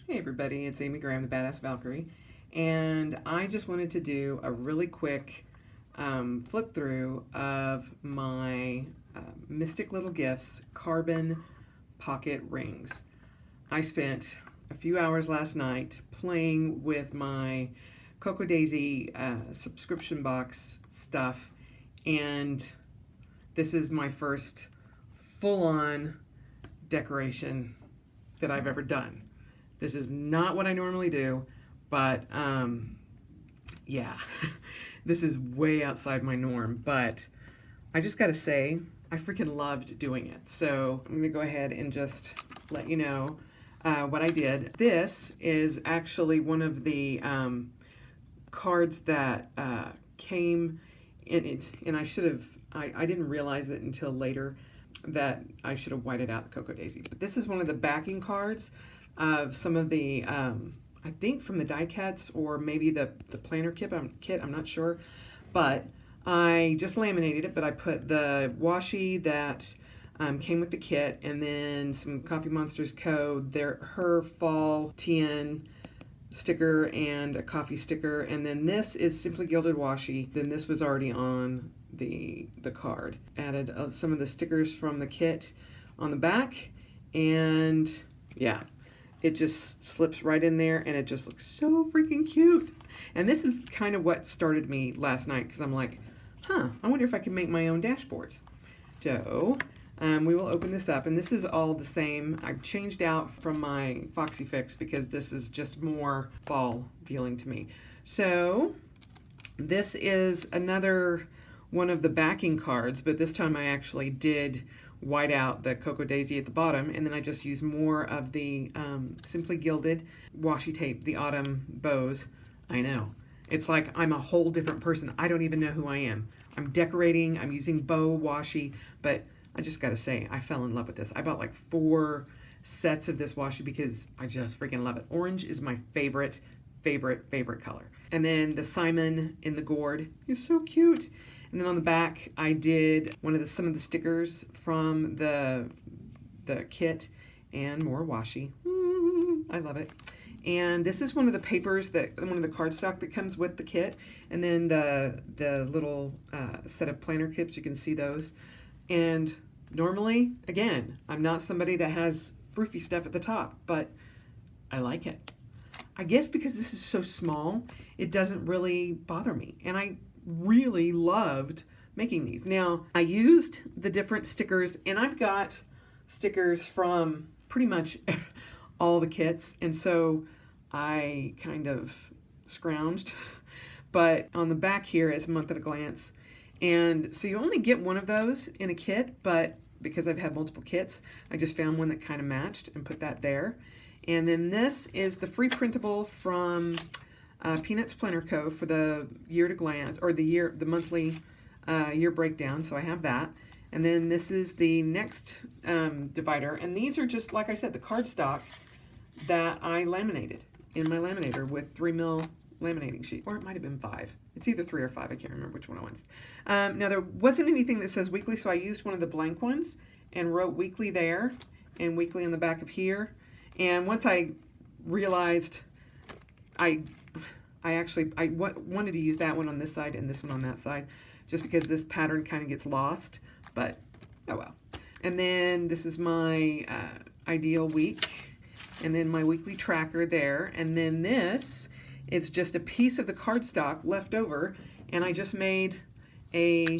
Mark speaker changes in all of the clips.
Speaker 1: Hey everybody, it's Amy Graham, the Badass Valkyrie, and I just wanted to do a really quick flip through of my Mystic Little Gifts carbon pocket rings. I spent a few hours last night playing with my Cocoa Daisy subscription box stuff, and this is my first full-on decoration that I've ever done. This is not what I normally do, but yeah, this is way outside my norm, but I just gotta say, I freaking loved doing it. So I'm gonna go ahead and just let you know what I did. This is actually one of the cards that came in it, and I didn't realize it until later that I should have whited out the Cocoa Daisy. But this is one of the backing cards of some of the, I think from the die cuts or maybe the planner kit, I'm not sure. But I just laminated it, but I put the washi that came with the kit, and then some Coffee Monsters Co. her fall TN sticker and a coffee sticker, and then this is Simply Gilded washi. Then this was already on the card. Added some of the stickers from the kit on the back, and yeah, it just slips right in there, and it just looks so freaking cute. And this is kind of what started me last night, because I'm like, I wonder if I can make my own dashboards. So we will open this up, and this is all the same. I've changed out from my Foxy Fix because this is just more fall feeling to me. So this is another one of the backing cards, but this time I actually did white out the Cocoa Daisy at the bottom, and then I just used more of the Simply Gilded washi tape, the autumn bows. I know, it's like I'm a whole different person. I don't even know who I am. I'm decorating, I'm using bow washi, but I just gotta say, I fell in love with this. I bought like 4 sets of this washi because I just freaking love it. Orange is my favorite color. And then the Simon in the gourd is so cute. And then on the back, I did some of the stickers from the kit and more washi. I love it. And this is one of the papers one of the cardstock that comes with the kit. And then the little set of planner clips, you can see those. And normally, again, I'm not somebody that has froofy stuff at the top, but I like it. I guess because this is so small, it doesn't really bother me. And I really loved making these. Now, I used the different stickers, and I've got stickers from pretty much all the kits, and so I kind of scrounged. But on the back here is Month at a Glance, and so you only get one of those in a kit, but because I've had multiple kits, I just found one that kind of matched and put that there. And then this is the free printable from Peanuts Planner Co. for the year to glance, or the monthly year breakdown. So I have that. And then this is the next divider. And these are just, like I said, the cardstock that I laminated in my laminator with 3mm laminating sheet. Or it might have been 5. It's either 3 or 5. I can't remember which one I went. Now, there wasn't anything that says weekly, so I used one of the blank ones and wrote weekly there and weekly on the back of here. And once I realized I wanted to use that one on this side and this one on that side, just because this pattern kind of gets lost, but oh well. And then this is my ideal week, and then my weekly tracker there, and then this, it's just a piece of the cardstock left over, and I just made a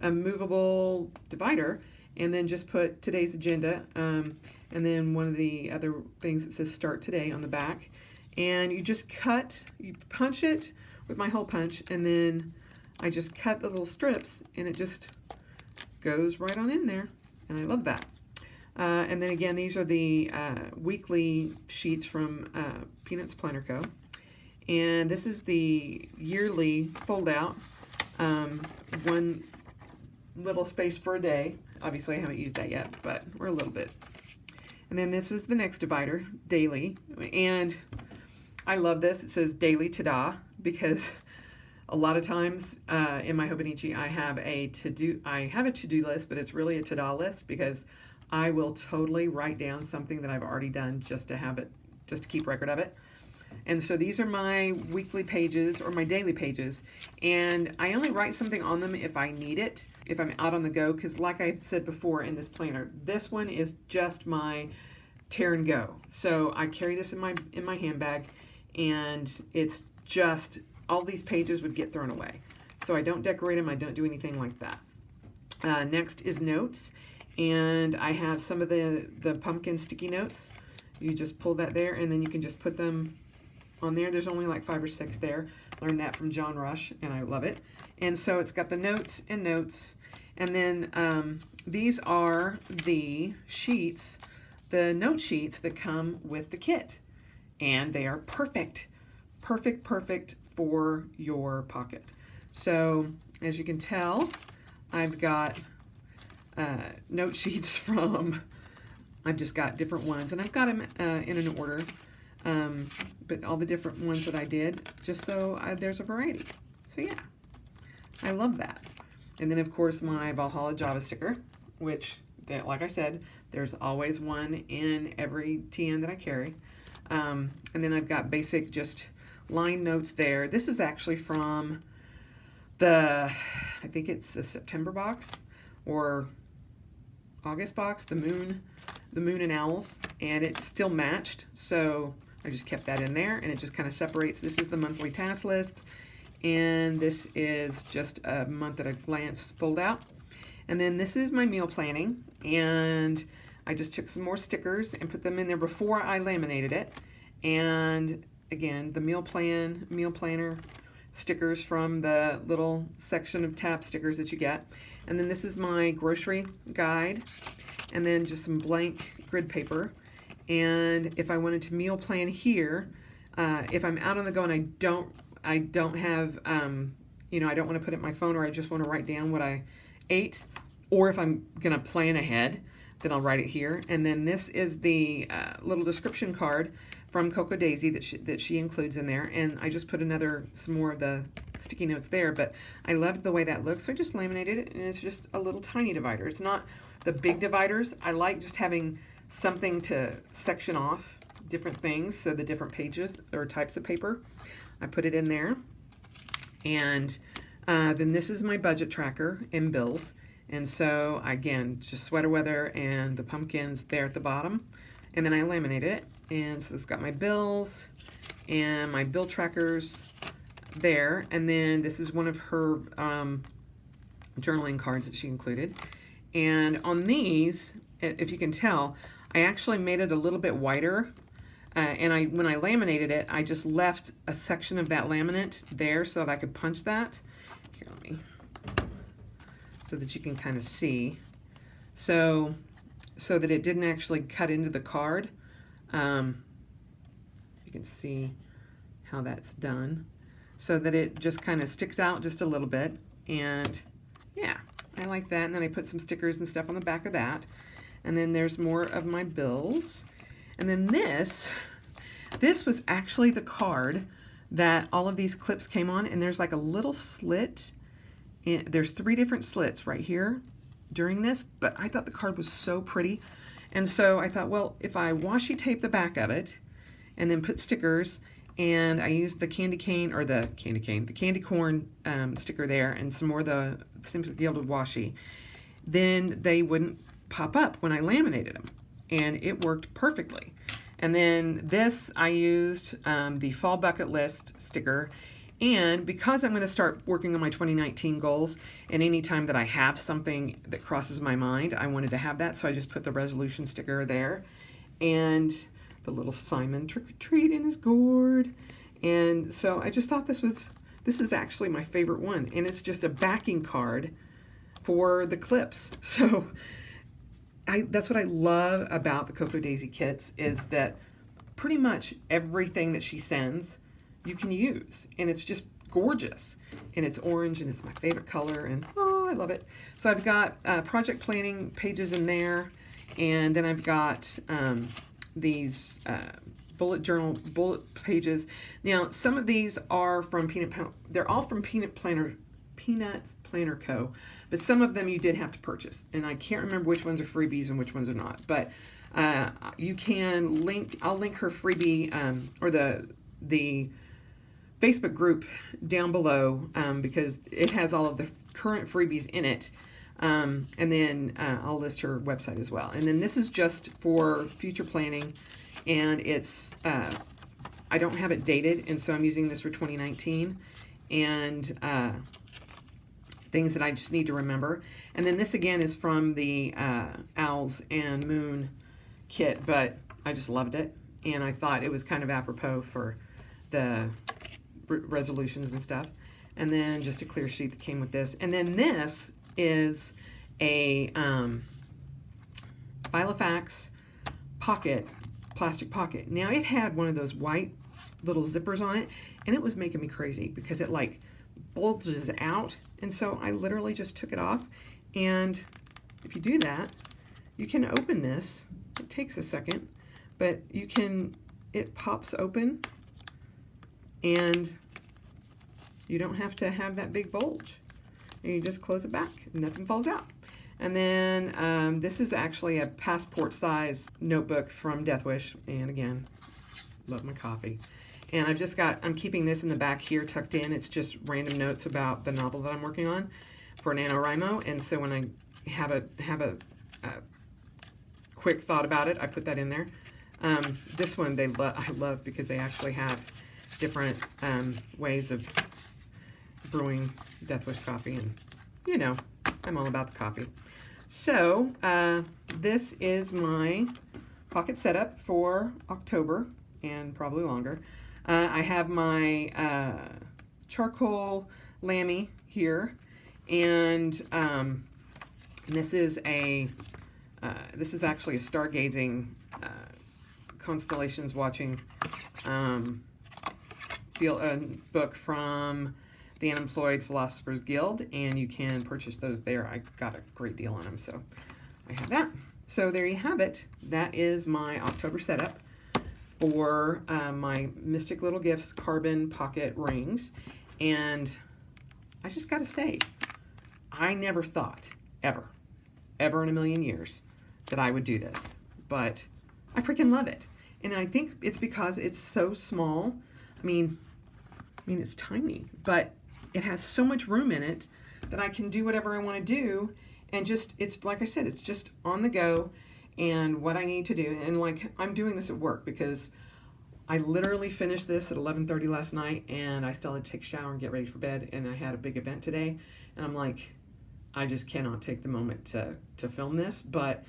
Speaker 1: movable divider, and then just put today's agenda, and then one of the other things that says start today on the back. And you just you punch it with my hole punch, and then I just cut the little strips, and it just goes right on in there, and I love that. And then again, these are the weekly sheets from Peanuts Planner Co. And this is the yearly fold out, one little space for a day. Obviously, I haven't used that yet, but we're a little bit. And then this is the next divider, daily, and I love this. It says daily ta-da, because a lot of times in my Hobonichi I have a to-do list, but it's really a ta-da list because I will totally write down something that I've already done just to have it, just to keep record of it. And so these are my weekly pages or my daily pages, and I only write something on them if I need it, if I'm out on the go, because like I said before in this planner, this one is just my tear and go. So I carry this in my handbag, and it's just, all these pages would get thrown away. So I don't decorate them, I don't do anything like that. Next is notes, and I have some of the pumpkin sticky notes. You just pull that there, and then you can just put them on there. There's only like 5 or 6 there. Learned that from John Rush, and I love it. And so it's got the notes and notes. And then these are the sheets, the note sheets that come with the kit. And they are perfect, perfect, perfect for your pocket. So as you can tell, I've got note sheets from, I've just got different ones, and I've got them in an order. But all the different ones that I did, just so there's a variety. So yeah, I love that. And then of course my Valhalla Java sticker, which, like I said, there's always one in every TN that I carry. And then I've got basic just line notes there. This is actually from I think it's the September box or August box, the moon and owls, and it's still matched, so I just kept that in there, and it just kind of separates. This is the monthly task list, and this is just a month at a glance fold out. And then this is my meal planning, and I just took some more stickers and put them in there before I laminated it. And again, the meal planner stickers from the little section of tab stickers that you get. And then this is my grocery guide, and then just some blank grid paper. And if I wanted to meal plan here, if I'm out on the go and I don't have, you know, I don't want to put it in my phone, or I just want to write down what I ate, or if I'm going to plan ahead, then I'll write it here. And then this is the little description card from Cocoa Daisy that she includes in there. And I just put some more of the sticky notes there, but I loved the way that looks, so I just laminated it, and it's just a little tiny divider. It's not the big dividers. I like just having something to section off different things, so the different pages or types of paper. I put it in there. And then this is my budget tracker and bills. And so again, just sweater weather and the pumpkins there at the bottom. And then I laminated it. And so it's got my bills and my bill trackers there. And then this is one of her journaling cards that she included. And on these, if you can tell, I actually made it a little bit wider. And when I laminated it, I just left a section of that laminate there so that I could punch that. Here, let me, so that you can kind of see. So that it didn't actually cut into the card. You can see how that's done. So that it just kind of sticks out just a little bit. And yeah, I like that. And then I put some stickers and stuff on the back of that. And then there's more of my bills. And then this was actually the card that all of these clips came on, and there's like a little slit. And there's 3 different slits right here during this, but I thought the card was so pretty. And so I thought, well, if I washi tape the back of it and then put stickers, and I used the candy corn sticker there, and some more of the Simply Gilded washi, then they wouldn't pop up when I laminated them, and it worked perfectly. And then this, I used the Fall Bucket List sticker, and because I'm going to start working on my 2019 goals, and anytime that I have something that crosses my mind, I wanted to have that, so I just put the resolution sticker there, and the little Simon trick-or-treat in his gourd. And so I just thought this is actually my favorite one, and it's just a backing card for the clips. So that's what I love about the Cocoa Daisy kits, is that pretty much everything that she sends you can use, and it's just gorgeous, and it's orange, and it's my favorite color, and oh, I love it. So I've got project planning pages in there, and then I've got these bullet pages. Now some of these are from they're all from Peanuts Planner Co. But some of them you did have to purchase, and I can't remember which ones are freebies and which ones are not. But you can link. I'll link her freebie or the Facebook group down below because it has all of the current freebies in it. And then I'll list her website as well. And then this is just for future planning, and it's I don't have it dated, and so I'm using this for 2019 and things that I just need to remember. And then this again is from the Owls and Moon kit, but I just loved it, and I thought it was kind of apropos for the resolutions and stuff. And then just a clear sheet that came with this. And then this is a Filofax pocket, plastic pocket. Now it had one of those white little zippers on it, and it was making me crazy because it like bulges out. And so I literally just took it off, and if you do that, you can open this. It takes a second, but you can, it pops open, and you don't have to have that big bulge. And you just close it back, and nothing falls out. And then this is actually a passport size notebook from Death Wish, and again, love my coffee. And I've just got, I'm keeping this in the back here tucked in. It's just random notes about the novel that I'm working on for NaNoWriMo. And so when I have a quick thought about it, I put that in there. This one I love because they actually have different ways of brewing Death Wish coffee, and you know, I'm all about the coffee. So this is my pocket setup for October and probably longer. I have my charcoal lammy here, and this is actually a stargazing constellations watching book from the Unemployed Philosophers Guild, and you can purchase those there. I got a great deal on them, so I have that. So there you have it. That is my October setup for my Mystic Little Gifts carbon pocket rings. And I just got to say, I never thought, ever in a million years, that I would do this. But I freaking love it. And I think it's because it's so small. I mean, it's tiny, but it has so much room in it that I can do whatever I want to do. And just, it's like I said, it's just on the go and what I need to do. And like, I'm doing this at work because I literally finished this at 11:30 last night, and I still had to take a shower and get ready for bed. And I had a big event today, and I'm like, I just cannot take the moment to film this, but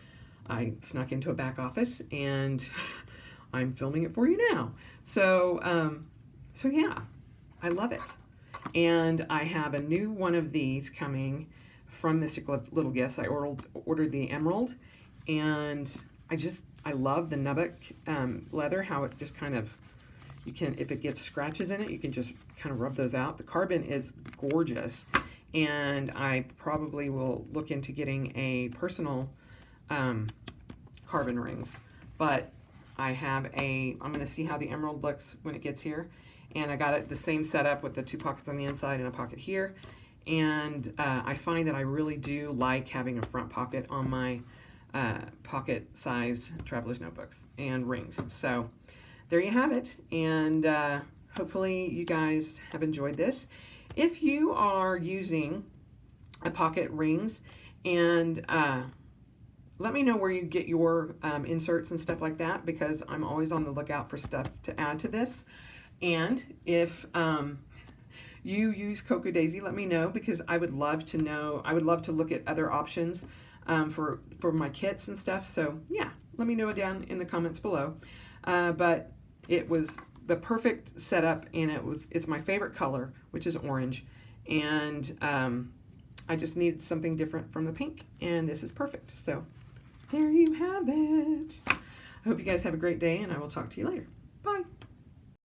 Speaker 1: I snuck into a back office and I'm filming it for you now. So, so yeah, I love it. And I have a new one of these coming from Mystic Little Gifts. I ordered the emerald, and I love the Nubbock leather, how it just kind of, you can, if it gets scratches in it, you can just kind of rub those out. The carbon is gorgeous, and I probably will look into getting a personal carbon rings. But I have I'm going to see how the emerald looks when it gets here. And I got it the same setup with the 2 pockets on the inside and a pocket here. And I find that I really do like having a front pocket on my pocket size traveler's notebooks and rings. So there you have it. And hopefully you guys have enjoyed this. If you are using a pocket rings, and let me know where you get your inserts and stuff like that, because I'm always on the lookout for stuff to add to this. And if you use Cocoa Daisy, let me know, because I would love to know. I would love to look at other options for my kits and stuff. So yeah, let me know down in the comments below. But it was the perfect setup, and it's my favorite color, which is orange. And I just needed something different from the pink, and this is perfect. So there you have it. I hope you guys have a great day, and I will talk to you later. Bye.